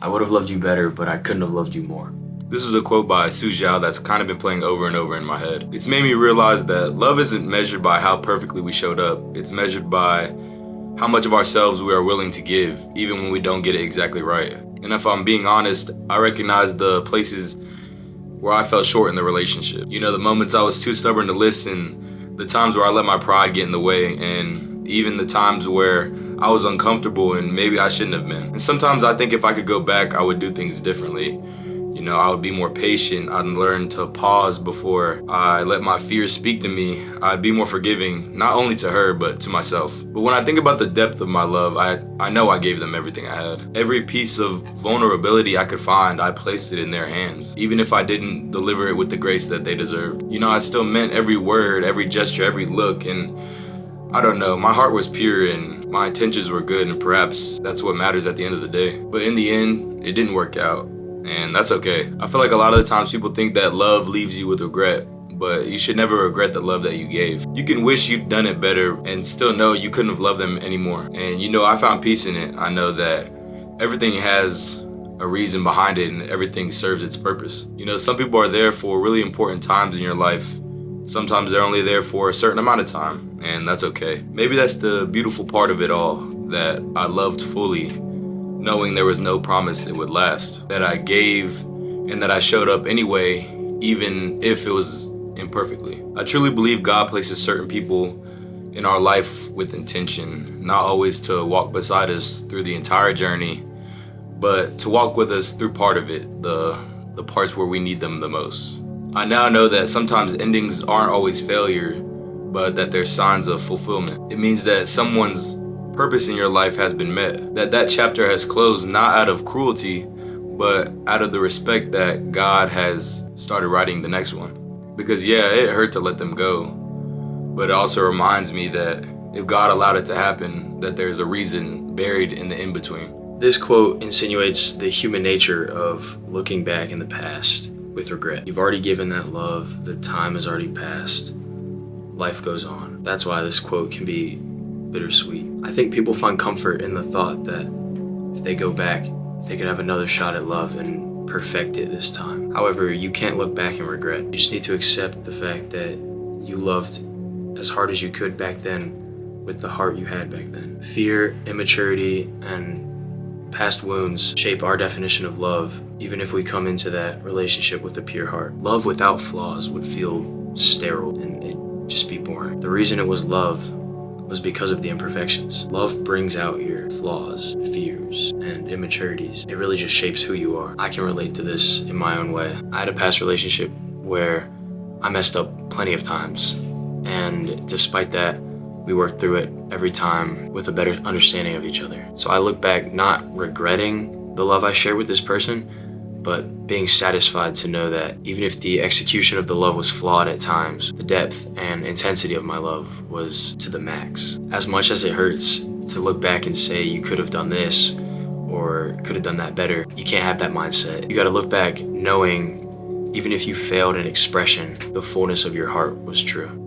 I would have loved you better, but I couldn't have loved you more. This is a quote by Su Zhao that's kind of been playing over and over in my head. It's made me realize that love isn't measured by how perfectly we showed up. It's measured by how much of ourselves we are willing to give, even when we don't get it exactly right. And if I'm being honest, I recognize the places where I fell short in the relationship. You know, the moments I was too stubborn to listen, the times where I let my pride get in the way, and even the times where I was uncomfortable and maybe I shouldn't have been. And sometimes I think if I could go back, I would do things differently. You know, I would be more patient. I'd learn to pause before I let my fears speak to me. I'd be more forgiving, not only to her, but to myself. But when I think about the depth of my love, I know I gave them everything I had. Every piece of vulnerability I could find, I placed it in their hands. Even if I didn't deliver it with the grace that they deserved. You know, I still meant every word, every gesture, every look, and I don't know, my heart was pure and my intentions were good, and perhaps that's what matters at the end of the day. But in the end, it didn't work out. And that's okay. I feel like a lot of the times people think that love leaves you with regret, but you should never regret the love that you gave. You can wish you'd done it better and still know you couldn't have loved them anymore. And you know, I found peace in it. I know that everything has a reason behind it and everything serves its purpose. You know, some people are there for really important times in your life. Sometimes they're only there for a certain amount of time, and that's okay. Maybe that's the beautiful part of it all, that I loved fully, knowing there was no promise it would last, that I gave and that I showed up anyway, even if it was imperfectly. I truly believe God places certain people in our life with intention, not always to walk beside us through the entire journey, but to walk with us through part of it, the parts where we need them the most. I now know that sometimes endings aren't always failure, but that they're signs of fulfillment. It means that someone's purpose in your life has been met, that chapter has closed not out of cruelty, but out of the respect that God has started writing the next one. Because yeah, it hurt to let them go, but it also reminds me that if God allowed it to happen, that there's a reason buried in the in-between. This quote insinuates the human nature of looking back in the past with regret. You've already given that love, the time has already passed, life goes on. That's why this quote can be bittersweet. I think people find comfort in the thought that if they go back, they could have another shot at love and perfect it this time. However, you can't look back and regret. You just need to accept the fact that you loved as hard as you could back then with the heart you had back then. Fear, immaturity, and past wounds shape our definition of love, even if we come into that relationship with a pure heart. Love without flaws would feel sterile and it'd just be boring. The reason it was love was because of the imperfections. Love brings out your flaws, fears, and immaturities. It really just shapes who you are. I can relate to this in my own way. I had a past relationship where I messed up plenty of times, and despite that, we worked through it every time with a better understanding of each other. So I look back not regretting the love I shared with this person, but being satisfied to know that even if the execution of the love was flawed at times, the depth and intensity of my love was to the max. As much as it hurts to look back and say you could have done this or could have done that better, you can't have that mindset. You gotta look back knowing even if you failed in expression, the fullness of your heart was true.